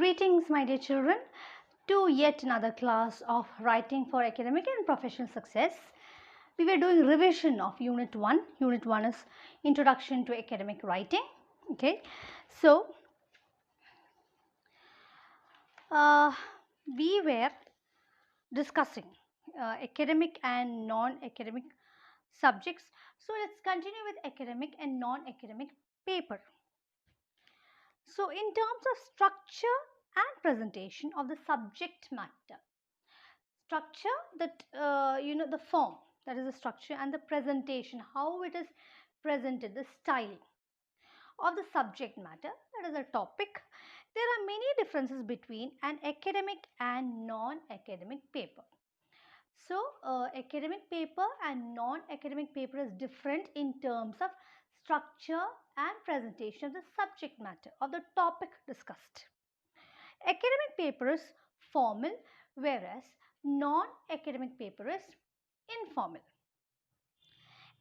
Greetings, my dear children, to yet another class of writing for academic and professional success. We were doing revision of Unit 1. Unit 1 is Introduction to Academic Writing. Okay, so we were discussing academic and non-academic subjects. So let's continue with academic and non-academic paper. So in terms of structure and presentation of the subject matter, structure that the form, that is the structure, and the presentation, how it is presented, the style of the subject matter, that is a topic. There are many differences between an academic and non-academic paper. So academic paper and non-academic paper is different in terms of structure and presentation of the subject matter of the topic discussed. Academic paper is formal, whereas non-academic paper is informal.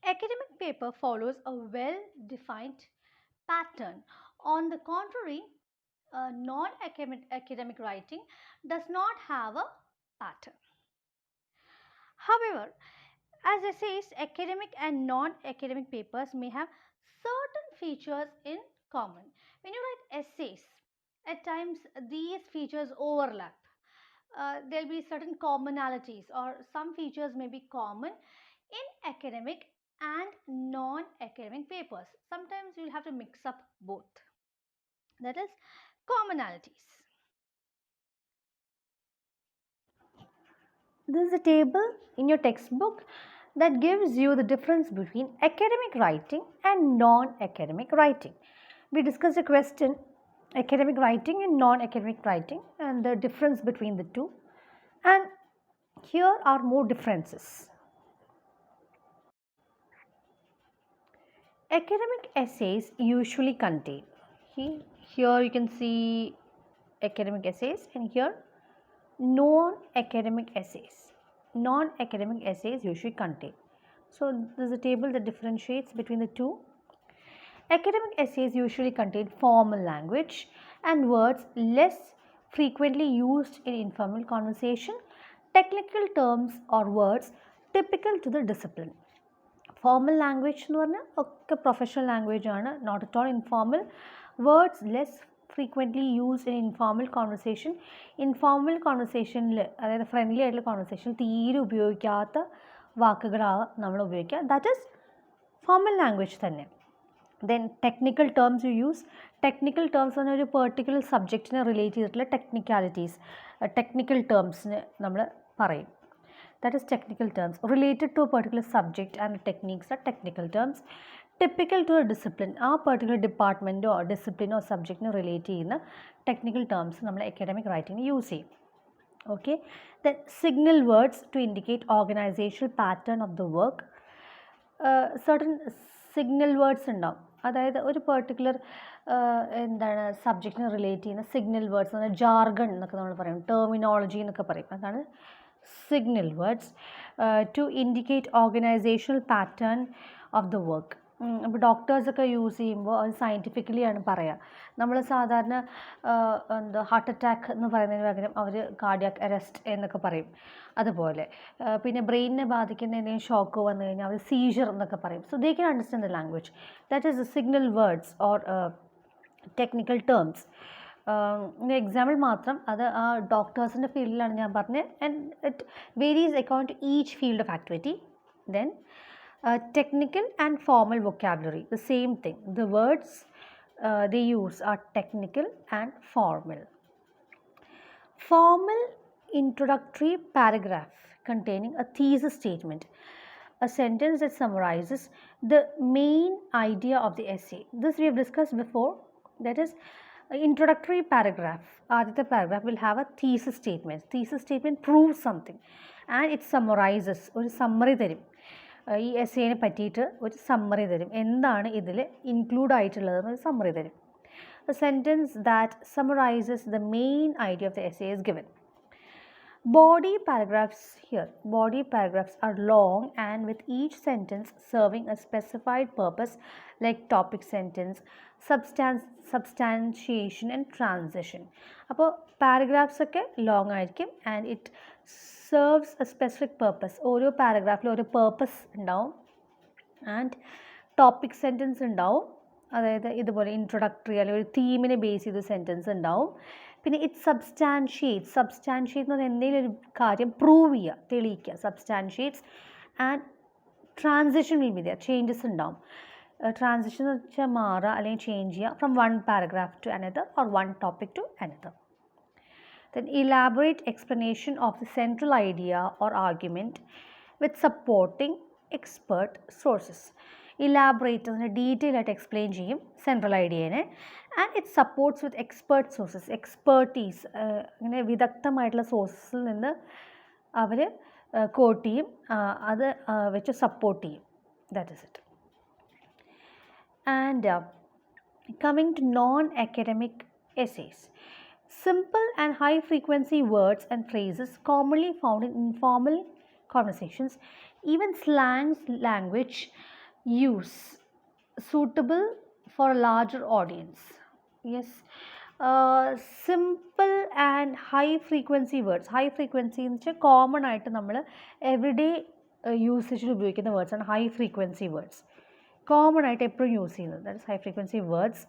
Academic paper follows a well-defined pattern. On the contrary, non-academic writing does not have a pattern. However, as essays, academic and non-academic papers may have certain features in common. When you write essays, at times these features overlap. There will be certain commonalities, or some features may be common in academic and non-academic papers. Sometimes you will have to mix up both. That is commonalities. This is a table in your textbook that gives you the difference between academic writing and non-academic writing. We discussed a question, academic writing and non-academic writing, and the difference between the two. And here are more differences. Academic essays usually contain, here you can see academic essays, and here non-academic essays. Non-academic essays usually contain. So this is a table that differentiates between the two. Academic essays usually contain formal language and words less frequently used in informal conversation, technical terms or words typical to the discipline. Formal language എന്ന് പറഞ്ഞാൽ ഒക്കെ professional language ആണ്, not at all informal. Words less frequently used in informal conversation. Informal conversationൽ, അതായത് friendly ആയിട്ടുള്ള കോൺവെർസേഷനിൽ തീരെ ഉപയോഗിക്കാത്ത വാക്കുകളാണ് നമ്മൾ ഉപയോഗിക്കുക. ദാറ്റ് ഈസ് ഫോർമൽ ലാംഗ്വേജ് തന്നെ. Then technical terms you use. Technical terms ആണ് ഒരു പെർട്ടിക്കുലർ സബ്ജക്റ്റിനെ റിലേറ്റ് ചെയ്തിട്ടുള്ള ടെക്നിക്കാലിറ്റീസ്, ടെക്നിക്കൽ ടേംസിന് നമ്മൾ പറയും. That is technical terms. Related to a particular subject and techniques are technical terms. Typical to a discipline, ആ particular department or discipline or subject relate ചെയ്യുന്ന technical terms നമ്മൾ academic writing use ചെയ്യും. Okay. Then signal words to indicate organizational pattern of the work. Certain signal words ഉണ്ടാവും, അതായത് ഒരു particular എന്താണ് സബ്ജക്റ്റിനെ relate ചെയ്യുന്ന signal words, jargon എന്നൊക്കെ നമ്മൾ പറയും, ടെർമിനോളജി എന്നൊക്കെ പറയും. അതാണ് signal words to indicate organizational pattern of the work. അപ്പോൾ ഡോക്ടേഴ്സൊക്കെ യൂസ് ചെയ്യുമ്പോൾ അത് സയൻറ്റിഫിക്കലി ആണ് പറയുക. നമ്മൾ സാധാരണ എന്താ ഹാർട്ട് അറ്റാക്ക് എന്ന് പറയുന്നതിന് പകരം അവർ കാർഡിയാക് അറസ്റ്റ് എന്നൊക്കെ പറയും. അതുപോലെ പിന്നെ ബ്രെയിനിനെ ബാധിക്കുന്ന എന്തെങ്കിലും ഷോക്ക് വന്നു കഴിഞ്ഞാൽ അവർ സീജർ എന്നൊക്കെ പറയും. So they can understand the language. That is the signal words or technical terms. Example മാത്രം, അത് ആ ഡോക്ടേഴ്സിൻ്റെ ഫീൽഡിലാണ് ഞാൻ പറഞ്ഞത്. And it varies according to each field of activity. Then technical and formal vocabulary, the same thing. The words they use are technical and formal. Formal introductory paragraph containing a thesis statement, a sentence that summarizes the main idea of the essay. This we have discussed before. That is, introductory paragraph, the paragraph will have a thesis statement. Thesis statement proves something and it summarizes, or summary തരും. ഈ എസ്സേനെ പറ്റിയിട്ട് ഒരു summary തരും, എന്താണ് ഇതിൽ include ആയിട്ടുള്ളതെന്ന് summary തരും. A sentence that summarizes the main idea of the essay is given. Body paragraphs here. Body paragraphs are long and with each sentence serving a specified purpose like topic sentence, substantiation and transition. അപ്പോൾ paragraphs ഒക്കെ long ആയിരിക്കും and it serves A specific purpose. ഓരോ പാരഗ്രാഫിലും ഒരു purpose ഉണ്ടാവും and topic sentence ഉണ്ടാവും. അതായത് ഇതുപോലെ introductory അല്ലെങ്കിൽ ഒരു തീമിനെ ബേസ് ചെയ്ത സെൻറ്റൻസ് ഉണ്ടാവും. പിന്നെ ഇറ്റ് സബ്സ്റ്റാൻഷിയേറ്റ് എന്ന് പറഞ്ഞാൽ എന്തെങ്കിലും ഒരു കാര്യം പ്രൂവ് ചെയ്യുക, തെളിയിക്കുക. Substantiates and transition will be there. Changes ഉണ്ടാവും. ട്രാൻസിഷൻ എന്ന് വെച്ചാൽ മാറുക അല്ലെങ്കിൽ ചേഞ്ച് ചെയ്യുക from one paragraph to another or one topic to another. Then elaborate explanation of the central idea or argument with supporting expert sources. Elaborate എന്ന് detail ആയിട്ട് explain ചെയ്യും central ഐഡിയനെ and it supports with expert sources. Expertise അങ്ങനെ വിദഗ്ധമായിട്ടുള്ള സോഴ്സസിൽ നിന്ന് അവർ coat ചെയ്യും, അത് വെച്ച് സപ്പോർട്ട് ചെയ്യും. That is it. And coming to non academic essays. Simple and high frequency words and phrases commonly found in informal conversations, even slangs language use suitable for a larger audience. Yes, simple and high frequency words. High frequency എന്ന് വെച്ചാൽ common ആയിട്ട് നമ്മൾ everyday യൂസേജിൽ ഉപയോഗിക്കുന്ന words ആണ് high frequency words. Common ആയിട്ട് എപ്പോഴും use ചെയ്യുന്നത് that is high frequency words.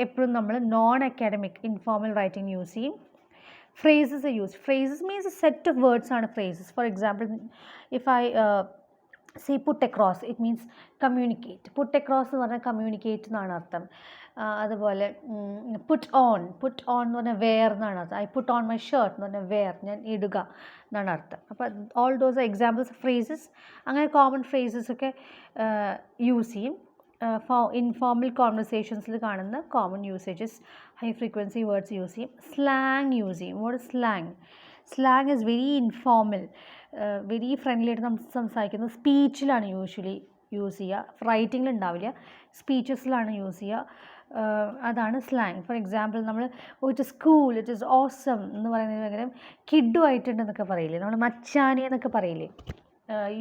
എപ്പോഴും നമ്മൾ non academic informal writing use ചെയ്യും. Phrases use. Phrases means a set of words ആണ് phrases. For example if I say put across, it means communicate. Put across എന്ന് പറഞ്ഞാൽ communicate എന്നാണ് അർത്ഥം. അതുപോലെ put on എന്ന് പറഞ്ഞാൽ വെയർ എന്നാണ് അർത്ഥം. I put on my shirt എന്ന് പറഞ്ഞാൽ വെയർ, ഞാൻ ഇടുക എന്നാണ് അർത്ഥം. അപ്പോൾ all those are examples of phrases. അങ്ങനെ കോമൺ ഫ്രേസസ് ഒക്കെ യൂസ് ചെയ്യും. ഇൻഫോർമൽ കോൺവെർസേഷൻസിൽ കാണുന്ന common usages high frequency words use ചെയ്യും. സ്ലാങ് യൂസ് ചെയ്യും. What is slang? Slang is very informal, very friendly ആയിട്ട് നമ്മൾ സംസാരിക്കുന്നത് സ്പീച്ചിലാണ് യൂഷ്വലി യൂസ് ചെയ്യുക. റൈറ്റിങ്ങിൽ ഉണ്ടാവില്ല, സ്പീച്ചസിലാണ് യൂസ് ചെയ്യുക. അതാണ് സ്ലാങ്. ഫോർ എക്സാമ്പിൾ നമ്മൾ it is cool, it is awesome എന്ന് പറയുന്നതിന് പകരം കിഡു ആയിട്ടുണ്ടെന്നൊക്കെ പറയില്ലേ, നമ്മൾ മച്ചാനെ എന്നൊക്കെ പറയില്ലേ.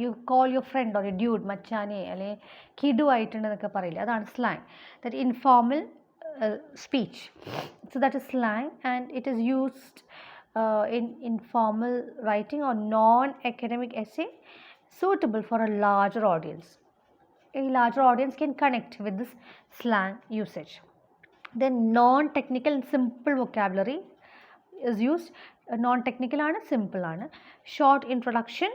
You call your friend or you dude മച്ചാനെ അല്ലെങ്കിൽ കിഡു ആയിട്ടുണ്ടെന്നൊക്കെ പറയില്ലേ, അതാണ് slang. That informal speech. So that is slang and it is used in informal writing or non-academic essay suitable for a larger audience. A larger audience can connect with this slang usage. Then non-technical and simple vocabulary is used. Non-technical aanu, simple aanu. Short introduction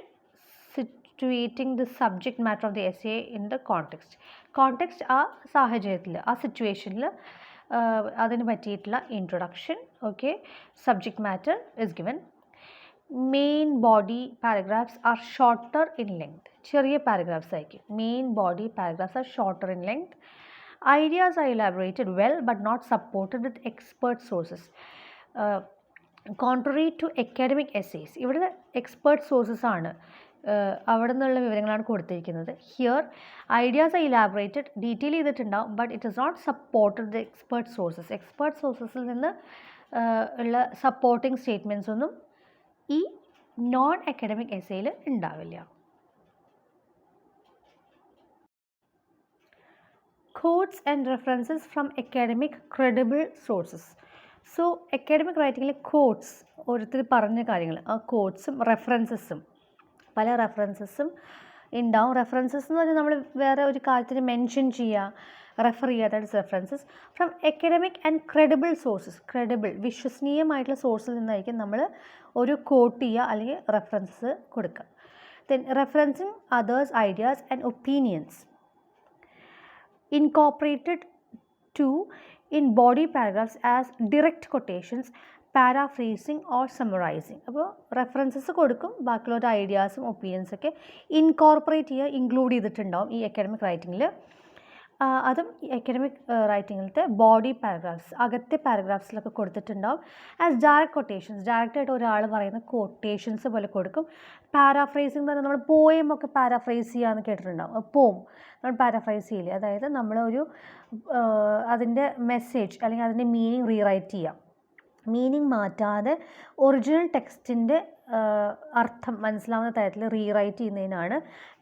situating the subject matter of the essay in the context. Context ആ സാഹചര്യത്തിൽ, ആ സിറ്റുവേഷനിൽ അതിന് പറ്റിയിട്ടുള്ള introduction. Okay, subject matter is given. Main body paragraphs are shorter in length. ചെറിയ paragraphs ആയിരിക്കും. Main body paragraphs are shorter in length. Ideas are elaborated well but not supported with expert sources. Contrary to academic essays, ഇവിടെ expert sources ആണ്, അവിടെ നിന്നുള്ള വിവരങ്ങളാണ് കൊടുത്തിരിക്കുന്നത്. Here ideas are elaborated, detail ചെയ്തിട്ടുണ്ടാവും, but it is not supported the expert sources. Expert സോഴ്സസിൽ നിന്ന് ഉള്ള സപ്പോർട്ടിംഗ് സ്റ്റേറ്റ്മെൻറ്റ്സ് ഒന്നും ഈ നോൺ അക്കാഡമിക് എസ്സേയിൽ ഉണ്ടാവില്ല. Quotes and references from academic credible sources. So academic റൈറ്റിങ്ങിൽ കോട്ട്സ്, ഓരോരുത്തർ പറഞ്ഞ കാര്യങ്ങൾ, ആ കോട്ട്സും റെഫറൻസസും, പല റെഫറൻസസും ഉണ്ടാവും. റെഫറൻസസ് എന്ന് പറഞ്ഞാൽ നമ്മൾ വേറെ ഒരു കാര്യത്തിന് മെൻഷൻ ചെയ്യുക, റെഫർ ചെയ്യുക, that is references from academic and credible sources. Credible, വിശ്വസനീയമായിട്ടുള്ള സോഴ്സിൽ നിന്നായിരിക്കും നമ്മൾ ഒരു കോട്ട് ചെയ്യുക അല്ലെങ്കിൽ റെഫറൻസസ് കൊടുക്കുക. Then referencing others ideas and opinions incorporated to in body paragraphs as direct quotations, paraphrasing or summarizing. അപ്പോൾ റെഫറൻസസ് കൊടുക്കും, ബാക്കിയുള്ള ഐഡിയാസും ഒപ്പീനിയൻസൊക്കെ ഇൻകോർപ്പറേറ്റ് ചെയ്യുക, ഇൻക്ലൂഡ് ചെയ്തിട്ടുണ്ടാവും ഈ അക്കാഡമിക് റൈറ്റിങ്ങിൽ. അതും അക്കാഡമിക് റൈറ്റിങ്ങിലത്തെ ബോഡി പാരഗ്രാഫ്സ്, അകത്തെ പാരഗ്രാഫ്സിലൊക്കെ കൊടുത്തിട്ടുണ്ടാവും. ആസ് ഡയറക്റ്റ് കൊട്ടേഷൻസ്, ഡയറക്റ്റായിട്ട് ഒരാൾ പറയുന്ന കൊട്ടേഷൻസ് പോലെ കൊടുക്കും. പാരാഫ്രൈസിങ് എന്ന് പറഞ്ഞാൽ നമ്മൾ പോയമൊക്കെ പാരാഫ്രൈസ് ചെയ്യാമെന്ന് കേട്ടിട്ടുണ്ടാവും. പോം നമ്മൾ പാരാഫ്രൈസ് ചെയ്യില്ലേ, അതായത് നമ്മളൊരു അതിൻ്റെ മെസ്സേജ് അല്ലെങ്കിൽ അതിൻ്റെ മീനിങ് റീറൈറ്റ് ചെയ്യാം. മീനിങ് മാറ്റാതെ ഒറിജിനൽ ടെക്സ്റ്റിൻ്റെ അർത്ഥം മനസ്സിലാവുന്ന തരത്തിൽ റീറൈറ്റ് ചെയ്യുന്നതിനാണ്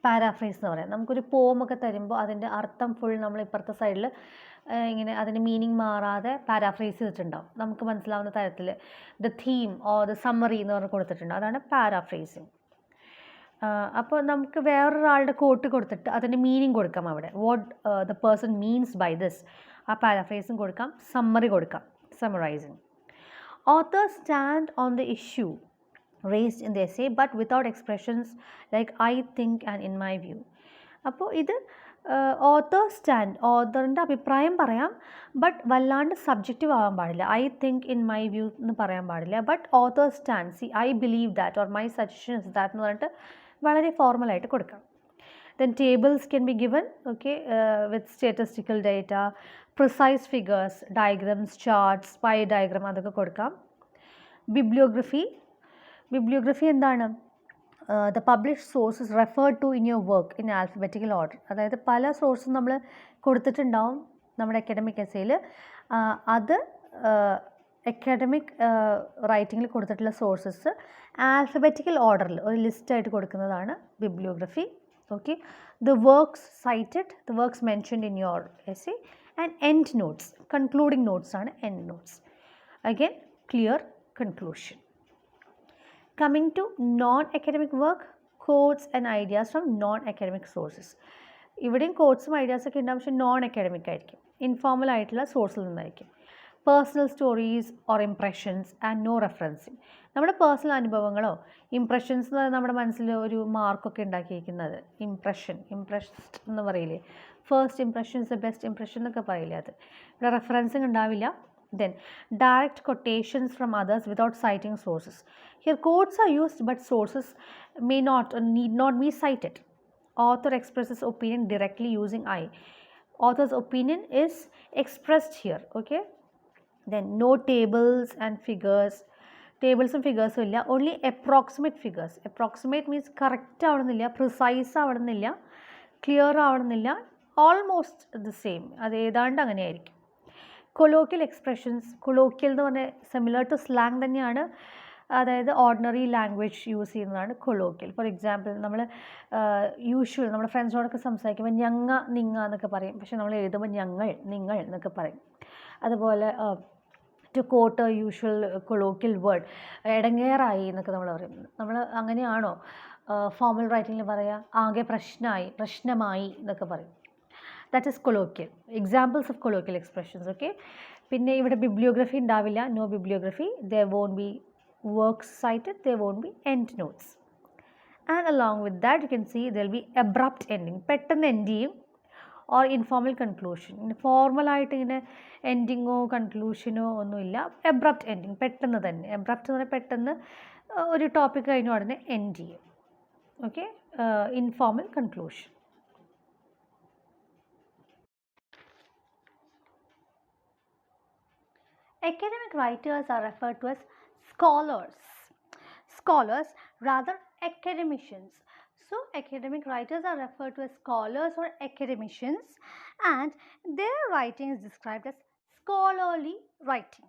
പാരാഫ്രേസ് എന്ന് പറയുന്നത്. നമുക്കൊരു പോമൊക്കെ തരുമ്പോൾ അതിൻ്റെ അർത്ഥം ഫുൾ നമ്മൾ ഇപ്പുറത്തെ സൈഡിൽ ഇങ്ങനെ അതിൻ്റെ മീനിങ് മാറാതെ പാരാഫ്രേസ് ചെയ്തിട്ടുണ്ടാവും. നമുക്ക് മനസ്സിലാവുന്ന തരത്തിൽ the theme or the summary എന്ന് പറഞ്ഞ് കൊടുത്തിട്ടുണ്ട്. അതാണ് പാരാഫ്രേസിങ്. അപ്പോൾ നമുക്ക് വേറൊരാളുടെ കോട്ട് കൊടുത്തിട്ട് അതിൻ്റെ മീനിങ് കൊടുക്കാം. അവിടെ what the person means by this, ആ പാരാഫ്രേസും കൊടുക്കാം, സമ്മറി കൊടുക്കാം, summarising. Authors stand on the issue raised in the essay but without expressions like I think and in my view. അപ്പോൾ ഇത് ഓത്തർ സ്റ്റാൻഡ്, ഓത്തറിൻ്റെ അഭിപ്രായം പറയാം, ബട്ട് വല്ലാണ്ട് സബ്ജക്റ്റീവ് ആവാൻ പാടില്ല. I think in my view എന്ന് പറയാൻ പാടില്ല. But author stand, see I believe that or my suggestion is that എന്ന് പറഞ്ഞിട്ട് വളരെ ഫോർമലായിട്ട് കൊടുക്കാം. Then tables can be given, okay, with statistical data, precise figures, diagrams, charts, pie diagram അതൊക്കെ കൊടുക്കാം. Bibliography എന്താണ്? The published sources referred to in your work in alphabetical order. അതായത് പല സോഴ്സും നമ്മൾ കൊടുത്തിട്ടുണ്ടാവും നമ്മുടെ അക്കാഡമിക് എസ്സേയിൽ. അത് അക്കാഡമിക് റൈറ്റിങ്ങിൽ കൊടുത്തിട്ടുള്ള സോഴ്സസ് ആൽഫബറ്റിക്കൽ ഓർഡറിൽ ഒരു ലിസ്റ്റായിട്ട് കൊടുക്കുന്നതാണ് bibliography. Okay, the works cited, the works mentioned in your essay, and end notes, concluding notes are end notes. Again, clear conclusion. Coming to non-academic work, quotes and ideas from non-academic sources. ഇവിടെയും quotesഉം ideas ഒക്കെ ഉണ്ടാവും, പക്ഷേ non academic ആയിരിക്കും, informal ആയിട്ടുള്ള സോഴ്സിൽ നിന്നായിരിക്കും. Personal stories or impressions and no referencing. നമ്മുടെ personal അനുഭവങ്ങളോ ഇംപ്രഷൻസ് എന്ന് പറയുന്നത് നമ്മുടെ മനസ്സിൽ ഒരു മാർക്കൊക്കെ ഉണ്ടാക്കിയിരിക്കുന്നത്. ഇംപ്രസ്ഡ് എന്ന് പറയില്ലേ, first impressions the best impression എന്നൊക്കെ പറയില്ലേ, അത് ഇവിടെ റെഫറൻസിങ് ഉണ്ടാവില്ല. Then direct quotations from others without citing sources. Here quotes are used but sources may not or need not be cited. Author expresses opinion directly using I. Author's opinion is expressed here, okay. Then no tables and figures. Tables and figures ഇല്ല, only approximate figures. Approximate means correct ആവണമെന്നില്ല, precise ആവണമെന്നില്ല, clear ആവണമെന്നില്ല, almost the same, അത് ഏതാണ്ട് അങ്ങനെയായിരിക്കും. Colloquial expressions, colloquial എന്ന് പറഞ്ഞാൽ similar to slang തന്നെയാണ്, അതായത് ഓർഡിനറി ലാംഗ്വേജ് യൂസ് ചെയ്യുന്നതാണ് കൊളോക്കിയൽ. ഫോർ എക്സാമ്പിൾ നമ്മൾ യൂഷ്വൽ നമ്മുടെ ഫ്രണ്ട്സിനോടൊക്കെ സംസാരിക്കുമ്പോൾ ഞങ്ങ നിങ്ങ എന്നൊക്കെ പറയും, പക്ഷേ നമ്മൾ എഴുതുമ്പോൾ ഞങ്ങൾ നിങ്ങൾ എന്നൊക്കെ പറയും. അതുപോലെ to quote usual colloquial word, ഇടങ്ങേറായി എന്നൊക്കെ നമ്മൾ പറയും. നമ്മൾ അങ്ങനെയാണോ ഫോർമൽ റൈറ്റിങ്ങിൽ പറയുക? ആകെ പ്രശ്നമായി എന്നൊക്കെ പറയും. That is colloquial. Examples of colloquial expressions, okay. പിന്നെ ഇവിടെ ബിബ്ലിയോഗ്രഫി ഉണ്ടാവില്ല, no bibliography. There won't be works cited, there won't be end notes. And along with that you can see there will be abrupt ending, പെട്ടെന്ന് end ചെയ്യും, or informal conclusion. Formal ആയിട്ട് ഇങ്ങനെ എൻഡിങ്ങോ കൺക്ലൂഷനോ ഒന്നുമില്ല, abrupt ending, പെട്ടെന്ന് തന്നെ. abrupt എന്ന് പറഞ്ഞാൽ പെട്ടെന്ന് ഒരു ടോപ്പിക് കഴിഞ്ഞ ഉടനെ എൻഡ് ചെയ്യും, okay. Informal conclusion. Academic writers are referred to as scholars rather academicians. So academic writers are referred to as scholars or academicians, and their writing is described as scholarly writing.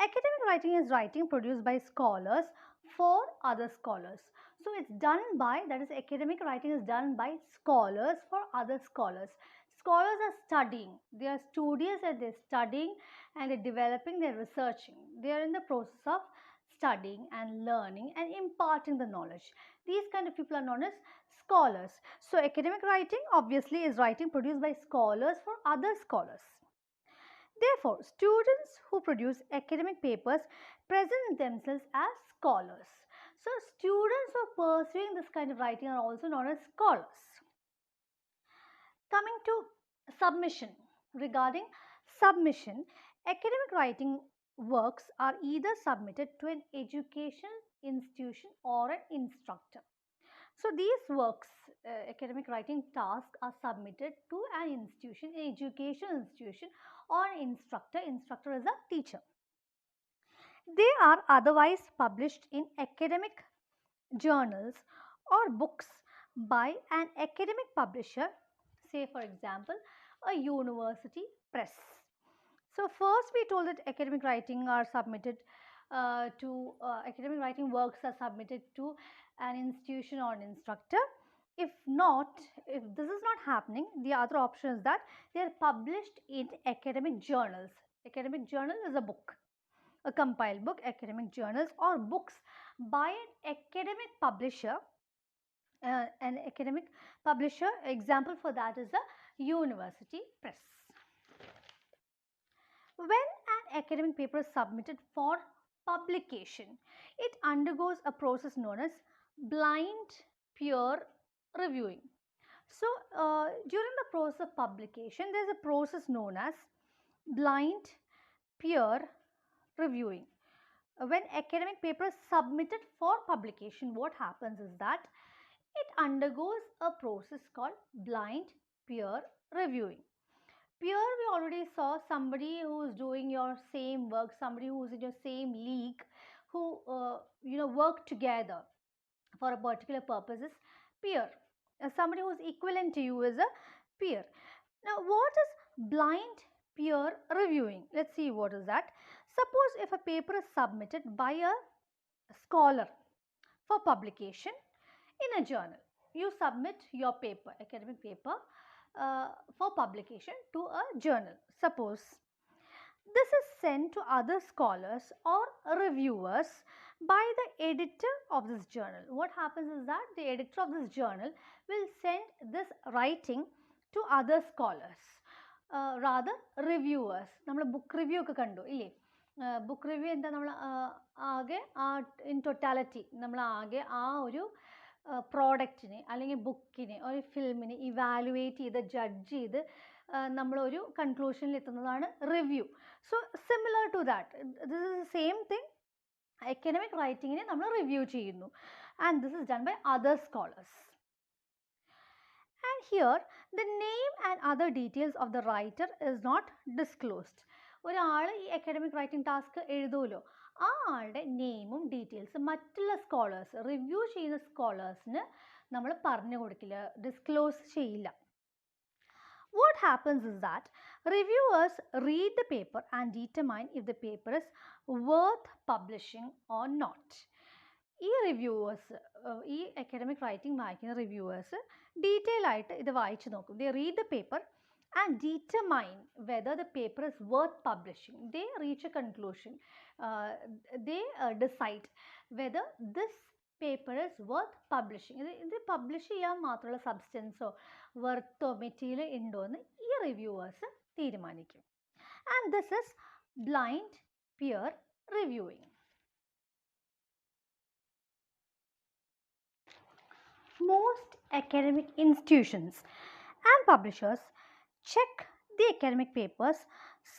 Academic writing is writing produced by scholars for other scholars. So it's done by, that is, academic writing is done by scholars for other scholars. Scholars are studying, they are studious and they're studying and they're developing, they're researching. They are in the process of studying and learning and imparting the knowledge. These kind of people are known as scholars. So academic writing obviously is writing produced by scholars for other scholars. Therefore, students who produce academic papers present themselves as scholars. So students who are pursuing this kind of writing are also known as scholars. Coming to submission. Regarding submission, academic writing works are either submitted to an educational institution or an instructor. So these works, academic writing tasks, are submitted to an institution, an educational institution or an instructor. Instructor is a teacher. They are otherwise published in academic journals or books by an academic publisher, say for example a university press. So first we told that academic writing are submitted academic writing works are submitted to an institution or an instructor. If not, if this is not happening, the other option is that they are published in academic journals. Academic journal is a book, a compiled book. Academic journals or books by an academic publisher. An academic publisher, example for that is a university press. When an academic paper is submitted for publication, it undergoes a process known as blind peer reviewing. So, during the process of publication, there is a process known as blind peer reviewing. When academic paper is submitted for publication, what happens is that it undergoes a process called blind peer reviewing. Peer, we already saw somebody who is doing your same work, somebody who is in your same league, who work together for a particular purpose is peer. Somebody who is equivalent to you is a peer. Now, what is blind peer reviewing? Let's see what is that. Suppose if a paper is submitted by a scholar for publication in a journal. You submit your paper, academic paper, for publication to a journal. Suppose this is sent to other scholars or reviewers by the editor of this journal. What happens is that the editor of this journal will send this writing to other scholars, rather reviewers. നമ്മൾ book review ഒക്കെ കണ്ടു ഇല്ലേ? Book review എന്താ, നമ്മൾ ആകെ in totality നമ്മൾ ആകെ ആ ഒരു പ്രോഡക്റ്റിനെ അല്ലെങ്കിൽ ബുക്കിനെ ഒരു ഫിലിമിനെ ഇവാലുവേറ്റ് ചെയ്ത് ജഡ്ജ് ചെയ്ത് നമ്മളൊരു കൺക്ലൂഷനിൽ എത്തുന്നതാണ് review. So similar to that, this is the same thing. Academic റൈറ്റിങ്ങിനെ നമ്മൾ റിവ്യൂ ചെയ്യുന്നു and this is done by other scholars. And here the name and other details of the writer is not disclosed. ഒരാൾ ഈ academic writing task എഴുതുമല്ലോ, ആ ആളുടെ നെയിമും ഡീറ്റെയിൽസും മറ്റുള്ള സ്കോളേഴ്സ്, റിവ്യൂ ചെയ്യുന്ന സ്കോളേഴ്സിന് നമ്മൾ പറഞ്ഞു കൊടുക്കില്ല, ഡിസ്ക്ലോസ് ചെയ്യില്ല. What happens is that reviewers read the paper and determine if the paper is worth publishing or not. ഈ റിവ്യൂവേഴ്സ്, ഈ അക്കാഡമിക് റൈറ്റിംഗ് വായിക്കുന്ന റിവ്യൂവേഴ്സ് ഡീറ്റെയിൽ ആയിട്ട് ഇത് വായിച്ച് നോക്കും. They read the paper and determine whether the paper is worth publishing. They reach a conclusion. They decide whether this paper is worth publishing. ഇത് publish ചെയ്യാൻ മാത്രമുള്ള സബ്സ്റ്റൻസോ വെർത്തോ മെറ്റീരിയൽ ഉണ്ടോ എന്ന് ഈ റിവ്യൂവേഴ്സ് തീരുമാനിക്കും. And this is blind peer reviewing. Most academic institutions and publishers check the academic papers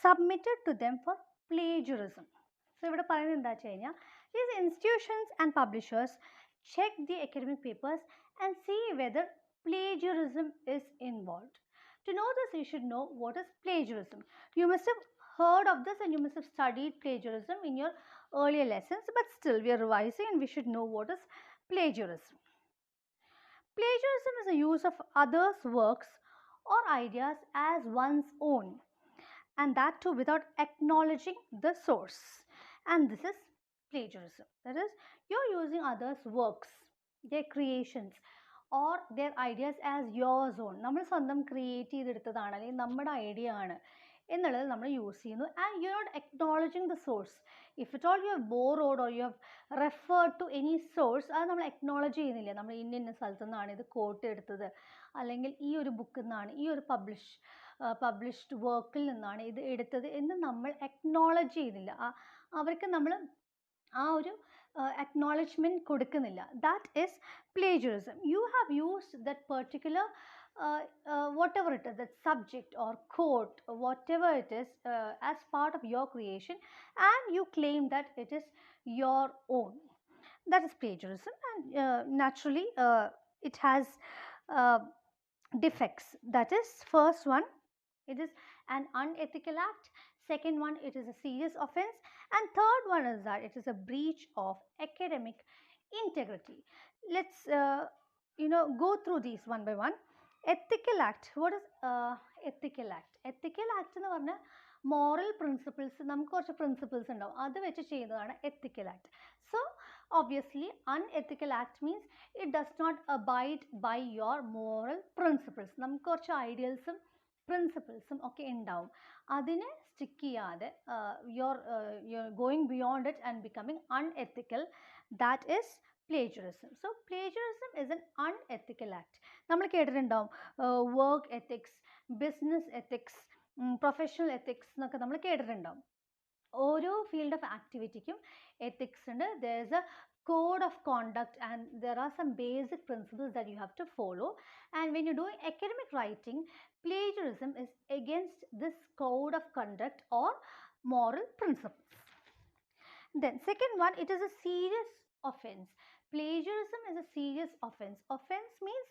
submitted to them for plagiarism. So, ഇവിടെ പറയുന്നത് എന്താ വെച്ച് കഴിഞ്ഞാൽ, these institutions and publishers check the academic papers and see whether plagiarism is involved. To know this, you should know what is plagiarism. You must have heard of this and you must have studied plagiarism in your earlier lessons, but still we are revising and we should know what is plagiarism. Plagiarism is the use of others' works or ideas as one's own, and that too without acknowledging the source. And this is plagiarism. That is, you're using others' works, their creations or their ideas as yours own. നമ്മൾ സ്വന്തം create ചെയ്തെടുത്തതാണ് അല്ലെങ്കിൽ നമ്മുടെ idea ആണ് എന്നുള്ളത് നമ്മൾ use ചെയ്യുന്നു. And you not acknowledging the source. If it all you have borrowed or you have referred to any source, അത് നമ്മൾ അക്നോളജ് ചെയ്യുന്നില്ല. നമ്മൾ ഇന്ന സ്ഥലത്തു നിന്നാണ് ഇത് കോട്ട് എടുത്തത്, അല്ലെങ്കിൽ ഈ ഒരു ബുക്കിൽ നിന്നാണ്, ഈ ഒരു പബ്ലിഷ്ഡ് വർക്കിൽ നിന്നാണ് ഇത് എടുത്തത് എന്ന് നമ്മൾ അക്നോളജ് ചെയ്യുന്നില്ല. അവർക്ക് നമ്മൾ ആ ഒരു acknowledgement കൊടുക്കുന്നില്ല. That is plagiarism. You have used that particular whatever it is, that subject or quote, whatever it is, as part of your creation, and you claim that it is your own. That is plagiarism, and naturally it has defects. That is, first one, it is an unethical act. Second one, it is a serious offense. And third one is that it is a breach of academic integrity. Let's go through these one by one. Ethical act. What is ethical act? Ethical act എന്ന് പറഞ്ഞാൽ moral principles, നമുക്ക് കുറച്ച് principles ഉണ്ടാവും, അത് വെച്ച് ചെയ്യുന്നതാണ് ethical act. So obviously unethical act means it does not abide by your moral principles. നമുക്ക് കുറച്ച് idealsum principlesum ഒക്കെ ഉണ്ടാവും, അതിനെ stick ചെയ്യാതെ you're going beyond it and becoming unethical, that is plagiarism. So plagiarism is an unethical act. നമ്മൾ കേട്ടിട്ടുണ്ടാവും work ethics, business ethics, professional ethics എന്നൊക്കെ നമ്മൾ കേട്ടിട്ടുണ്ടാവും. ഓരോ ഫീൽഡ് ഓഫ് ആക്ടിവിറ്റിക്കും എത്തിക്സ് ഉണ്ട്. there is a code of conduct and there are some basic principles that you have to follow, and when you're doing academic writing, plagiarism is against this code of conduct or moral principles. Then second one, it is a serious offense. Plagiarism is a serious offense. Offense means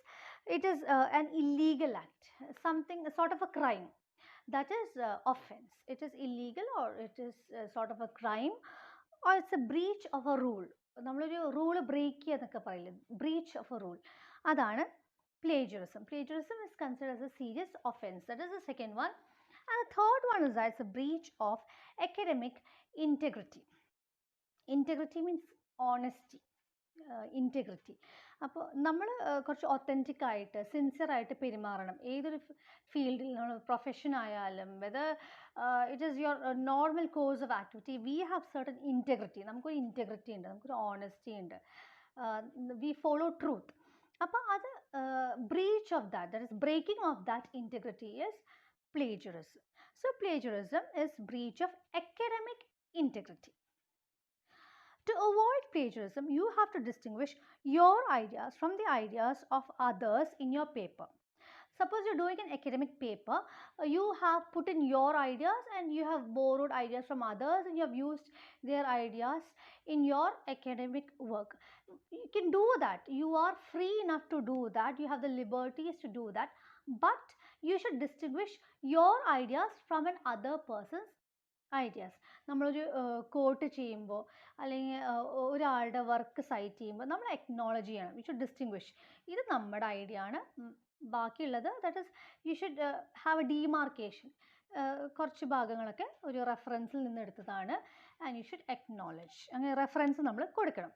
it is an illegal act, something sort of a crime. That is offense. It is illegal or it is sort of a crime, or it's a breach of a rule. നമ്മളൊരു rule break ചെയ്യാന്നൊക്കെ പറയില്ലേ, breach of a rule, അതാണ് plagiarism. Plagiarism is considered as a serious offense. That is the second one. And the third one is that it's a breach of academic integrity. Integrity means honesty, integrity. അപ്പോൾ നമ്മൾ കുറച്ച് authentic ആയിട്ട് sincere ആയിട്ട് പെരുമാറണം ഏതൊരു ഫീൽഡിൽ, നമ്മൾ profession ആയാലും, whether it is your normal course of activity, we have certain integrity. നമുക്കൊരു ഇൻറ്റഗ്രിറ്റി ഉണ്ട്, നമുക്കൊരു ഓണസ്റ്റി ഉണ്ട്, വി ഫോളോ ട്രൂത്ത്. അപ്പോൾ അത് breach of that is breaking of that integrity is plagiarism. So plagiarism is breach of academic integrity. To avoid plagiarism, you have to distinguish your ideas from the ideas of others in your paper. Suppose you're doing an academic paper, you have put in your ideas and you have borrowed ideas from others and you have used their ideas in your academic work. You can do that. You are free enough to do that. You have the liberties to do that. But you should distinguish your ideas from an other person's ideas. നമ്മളൊരു coat ചെയ്യുമ്പോൾ അല്ലെങ്കിൽ ഒരാളുടെ work site ചെയ്യുമ്പോൾ നമ്മൾ acknowledge ചെയ്യണം. You should distinguish, ഇത് നമ്മുടെ idea ആണ്, ബാക്കിയുള്ളത് that is you should have a demarcation. കുറച്ച് ഭാഗങ്ങളൊക്കെ ഒരു റെഫറൻസിൽ നിന്ന് എടുത്തതാണ് ആൻഡ് യു ഷുഡ് അക്നോളജ്. അങ്ങനെ റെഫറൻസ് നമ്മൾ കൊടുക്കണം.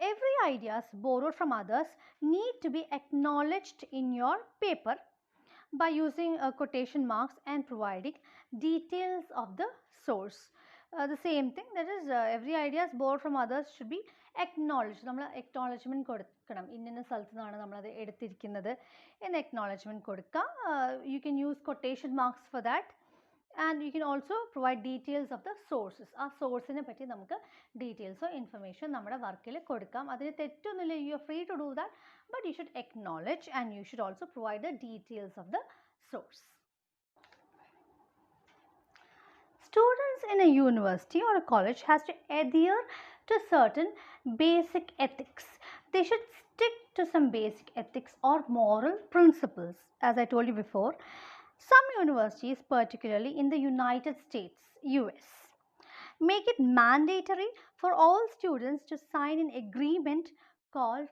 Every ideas borrowed from others need to be acknowledged in your paper by using quotation marks and providing details of the source. The same thing, that is every ideas borrowed from others should be acknowledged. നമ്മൾ acknowledgement കൊടുക്കണം, ഇന്ന സ്ഥലത്ത് നിന്നാണ് നമ്മളത് എടുത്തിരിക്കുന്നത് എന്ന് acknowledgement കൊടുക്കുക. You can use quotation marks for that, and you can also provide details of the sources. ആ സോഴ്സിനെ പറ്റി നമുക്ക് ഡീറ്റെയിൽസോ ഇൻഫർമേഷൻ നമ്മുടെ വർക്കിൽ കൊടുക്കാം. അതിന് തെറ്റൊന്നുമില്ല, you are free to do that, but you should acknowledge and you should also provide the details of the source. Students in a university or a college has to adhere to certain basic ethics. They should stick to some basic ethics or moral principles. As I told you before, some universities, particularly in the United States, US, make it mandatory for all students to sign an agreement called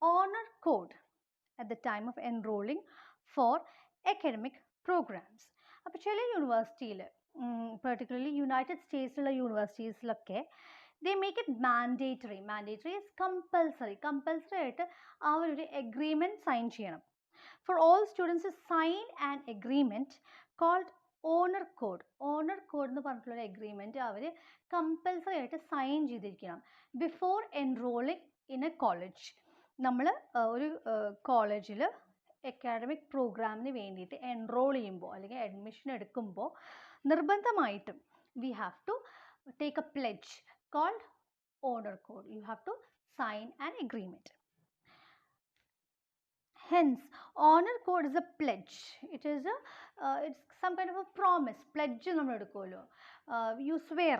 honor code at the time of enrolling for academic programs. അപ്പോൾ ചില യൂണിവേഴ്സിറ്റിയിൽ, particularly United സ്റ്റേറ്റ്സിലുള്ള യൂണിവേഴ്സിറ്റീസിലൊക്കെ they make it mandatory. Mandatory is compulsory. Compulsory ആയിട്ട് ആ ഒരു agreement sign ചെയ്യണം. For all students to sign an agreement called honor code. Honor code എന്ന് പറഞ്ഞിട്ടുള്ള agreement അവർ compulsory ആയിട്ട് sign ചെയ്തിരിക്കണം before enrolling in a college. നമ്മൾ ഒരു കോളേജിൽ അക്കാഡമിക് പ്രോഗ്രാമിന് വേണ്ടിയിട്ട് എൻറോൾ ചെയ്യുമ്പോൾ അല്ലെങ്കിൽ അഡ്മിഷൻ എടുക്കുമ്പോൾ നിർബന്ധമായിട്ടും we have to take a pledge called honor code. You have to sign an agreement. Hence, honor code is a pledge. It is it's some kind of a promise. Pledge നമ്മൾ എടുക്കുമല്ലോ, you swear.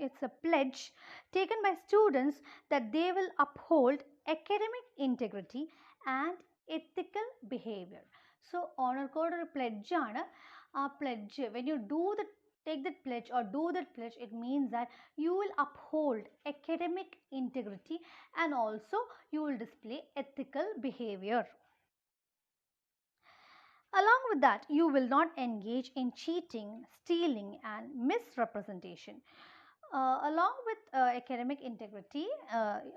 It's a pledge taken by students that they will uphold academic integrity and ethical behavior. So honor code ഒരു pledge ആണ്. ആ pledge, when you take that pledge or do that pledge, it means that you will uphold academic integrity and also you will display ethical behavior. Along with that, you will not engage in cheating, stealing, and misrepresentation. Along with academic integrity,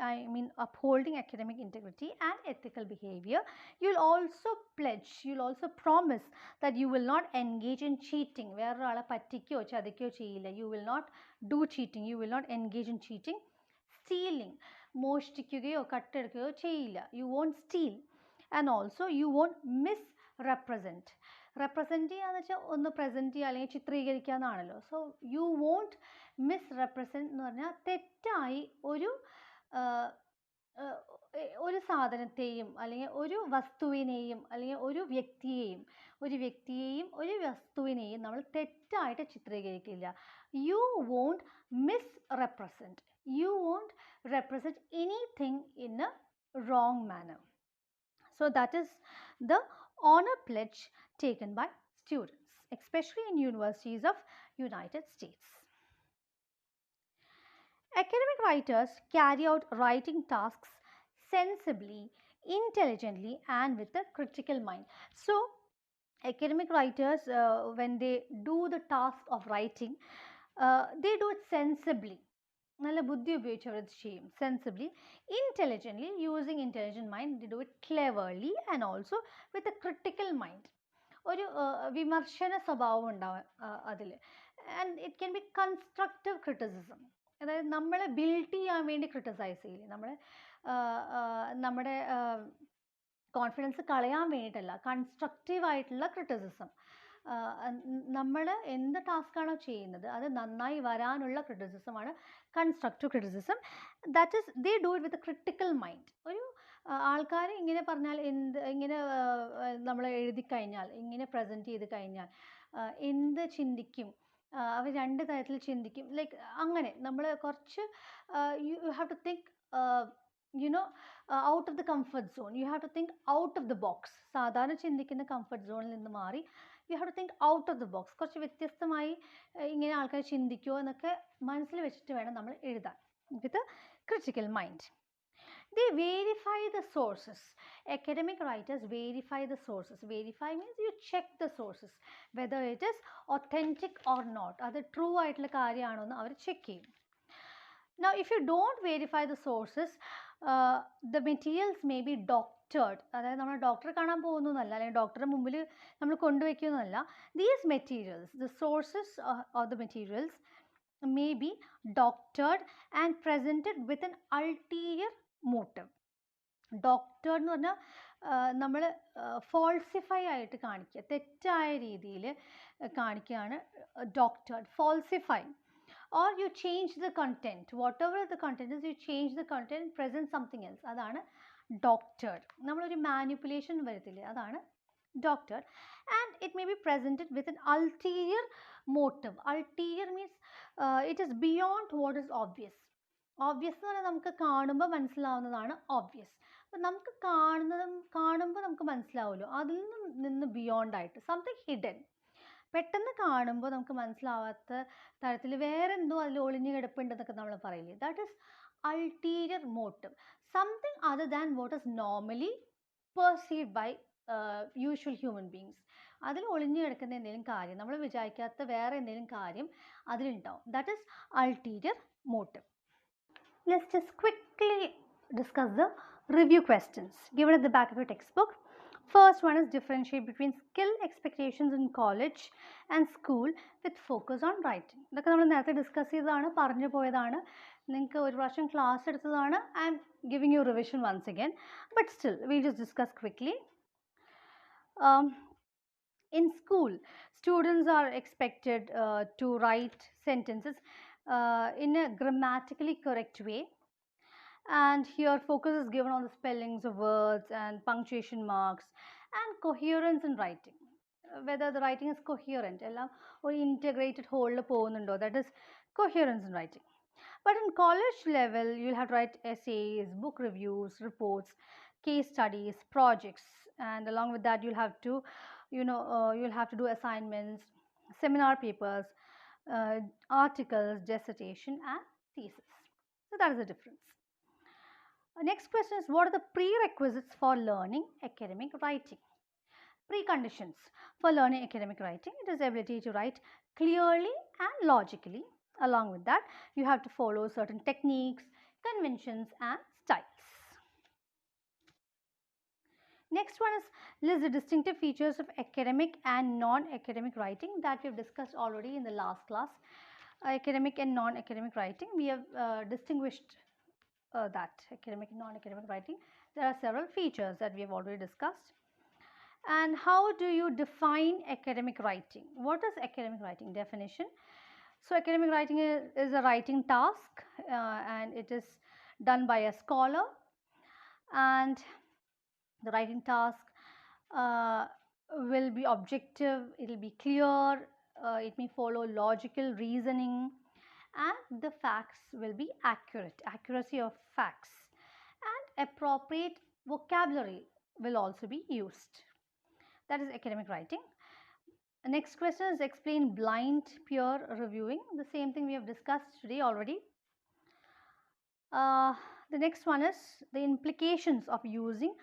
I mean upholding academic integrity and ethical behavior, you'll also pledge, you'll also promise that you will not engage in cheating. വേറൊരാളെ പറ്റിക്കോ ചതിക്കോ ചെയ്യില്ല. You will not do cheating. You will not engage in cheating. Stealing, മോഷ്ടിക്കുകയോ കട്ടെടുക്കുകയോ ചെയ്യില്ല. You won't steal. And also you won't misrepresent. Represent ചെയ്യാന്ന് വെച്ചാൽ ഒന്ന് present ചെയ്യുക അല്ലെങ്കിൽ ചിത്രീകരിക്കുക എന്നാണല്ലോ. So you won't മിസ്റെപ്രസെൻറ്റ് എന്ന് പറഞ്ഞാൽ തെറ്റായി ഒരു സാധനത്തെയും അല്ലെങ്കിൽ ഒരു വസ്തുവിനെയും അല്ലെങ്കിൽ ഒരു വ്യക്തിയെയും ഒരു വസ്തുവിനെയും നമ്മൾ തെറ്റായിട്ട് ചിത്രീകരിക്കില്ല. You won't misrepresent. You won't represent anything in a wrong manner. So that is the honor pledge taken by students, especially in universities of United States. Academic writers carry out writing tasks sensibly, intelligently, and with a critical mind. So academic writers, when they do the task of writing, they do it sensibly. നല്ല ബുദ്ധി ഉപയോഗിച്ച് അവർ ചെയ്യും. Sensibly, intelligently, using intelligent mind, they do it cleverly and also with a critical mind. ഒരു വിമർശന സ്വഭാവം ഉണ്ടാവും അതിൽ. And it can be constructive criticism. അതായത് നമ്മളെ ബിൽഡ് ചെയ്യാൻ വേണ്ടി ക്രിട്ടിസൈസ് ചെയ്യില്ലേ, നമ്മുടെ കോൺഫിഡൻസ് കളയാൻ വേണ്ടിയിട്ടല്ല, കൺസ്ട്രക്റ്റീവ് ആയിട്ടുള്ള ക്രിറ്റിസിസം. നമ്മൾ എന്ത് ടാസ്ക്കാണോ ചെയ്യുന്നത് അത് നന്നായി വരാനുള്ള ക്രിറ്റിസിസമാണ് constructive criticism. That is they do it with a critical mind. ഒരു ആൾക്കാർ ഇങ്ങനെ പറഞ്ഞാൽ ഇങ്ങനെ നമ്മൾ എഴുതി കഴിഞ്ഞാൽ, ഇങ്ങനെ പ്രസൻറ്റ് ചെയ്ത് കഴിഞ്ഞാൽ എന്ത് ചിന്തിക്കും, അവർ രണ്ട് തരത്തിൽ ചിന്തിക്കും. ലൈക്ക് അങ്ങനെ നമ്മൾ കുറച്ച് you have to think out of the comfort zone. You have to think out of the box. സാധാരണ ചിന്തിക്കുന്ന കംഫർട്ട് സോണിൽ നിന്ന് മാറി you have to think out of the box. കുറച്ച് വ്യത്യസ്തമായി ഇങ്ങനെ ആൾക്കാർ ചിന്തിക്കുമോ എന്നൊക്കെ മനസ്സിൽ വെച്ചിട്ട് വേണം നമ്മൾ എഴുതാൻ, with a critical mind. They verify the sources. Academic writers verify the sources. Verify means you check the sources, whether it is authentic or not. അത് ട്രൂ ആയിട്ടുള്ള കാര്യമാണോ എന്ന് അവർ ചെക്ക് ചെയ്യും. Now, if you don't verify the sources, the materials may be doctored. അതായത് നമ്മൾ ഡോക്ടറെ കാണാൻ പോകുന്നതല്ല, അല്ലെങ്കിൽ ഡോക്ടറുടെ മുമ്പിൽ നമ്മൾ കൊണ്ടുവയ്ക്കുന്നതല്ല. These materials, the sources of the materials may be doctored and presented with an ulterior motive. Doctored എന്ന് പറഞ്ഞാൽ നമ്മൾ ഫോൾസിഫൈ ആയിട്ട് കാണിക്കുക, തെറ്റായ രീതിയിൽ കാണിക്കുകയാണ് doctored, falsify. Or you change the content, whatever the content is, you change the content, present something else. അതാണ് doctored. നമ്മളൊരു മാനിപ്പുലേഷൻ വരത്തില്ലേ, അതാണ് doctored. And it may be presented with an ulterior motive. Ulterior means it is beyond what is obvious. Obvious എന്ന് പറഞ്ഞാൽ നമുക്ക് കാണുമ്പോൾ മനസ്സിലാവുന്നതാണ് obvious. അപ്പം നമുക്ക് കാണുമ്പോൾ നമുക്ക് മനസ്സിലാവുമല്ലോ, അതിൽ നിന്ന് ബിയോണ്ട് ആയിട്ട് സംതിങ് ഹിഡൻ. പെട്ടെന്ന് കാണുമ്പോൾ നമുക്ക് മനസ്സിലാവാത്ത തരത്തിൽ വേറെ എന്തോ അതിൽ ഒളിഞ്ഞു കിടപ്പുണ്ടെന്നൊക്കെ നമ്മൾ പറയില്ലേ, that is ulterior motive. Something other than what is normally perceived by usual human beings. അതിൽ ഒളിഞ്ഞു കിടക്കുന്ന എന്തെങ്കിലും കാര്യം, നമ്മൾ വിചാരിക്കാത്ത വേറെ എന്തെങ്കിലും കാര്യം അതിലുണ്ടാവും. That is ulterior motive. Let's just quickly discuss the review questions given at the back of your textbook. First one is differentiate between skill expectations in college and school with focus on writing. ഇതൊക്കെ നമ്മൾ നേരത്തെ discuss ചെയ്തതാണ്, പറഞ്ഞു പോയതാണ്, നിങ്ങൾക്ക് ഒരു പ്രാവശ്യം class എടുത്തതാണ്. I'm giving you revision once again, but still we just discuss quickly. In school, students are expected to write sentences in a grammatically correct way, and here focus is given on the spellings of words and punctuation marks and coherence in writing, whether the writing is coherent, ellam or integrated whole പോകുന്നുണ്ടോ, that is coherence in writing. But in college level, you'll have to write essays, book reviews, reports, case studies, projects, and along with that you'll have to you'll have to do assignments, seminar papers, articles, dissertation, and thesis. So that is the difference. Next question is, what are the prerequisites for learning academic writing? Preconditions for learning academic writing. It is the ability to write clearly and logically. Along with that, you have to follow certain techniques, conventions and styles. Next one is list the distinctive features of academic and non-academic writing that we have discussed already in the last class. Academic and non-academic writing, we have distinguished that academic and non-academic writing. There are several features that we have already discussed. And how do you define academic writing? What is academic writing? Definition. So academic writing is a writing task and it is done by a scholar, and the writing task uh, will be objective, it will be clear, it may follow logical reasoning, and the facts will be accurate, accuracy of facts, and appropriate vocabulary will also be used. That is academic writing. The next question is explain blind peer reviewing. The same thing we have discussed today already. The next one is the implications of using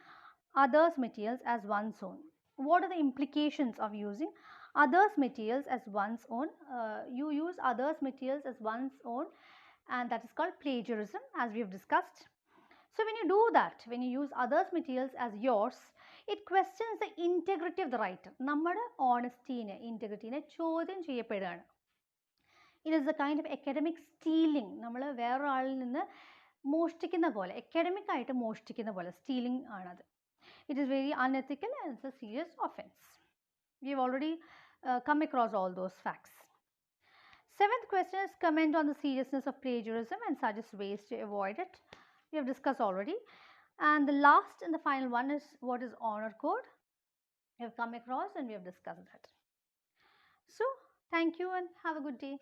others' materials as one's own. What are the implications of using others' materials as one's own? You use others' materials as one's own, and that is called plagiarism, as we have discussed. So when you do that, when you use others' materials as yours, it questions the integrity of the writer. നമ്മുടെ honesty-നെ, integrity-നെ ചോദ്യം ചെയ്യപ്പെടുകയാണ്. It is a kind of academic stealing. നമ്മൾ വേറൊരാളിൽ നിന്ന് മോഷ്ടിക്കുന്ന പോലെ, academic ആയിട്ട് മോഷ്ടിക്കുന്ന പോലെ, stealing ആണത്. It is very unethical and it's a serious offense. We have already come across all those facts. Seventh question is comment on the seriousness of plagiarism and suggest ways to avoid it. We have discussed already. And the last and the final one is what is honor code. We have come across and we have discussed that. So, thank you and have a good day.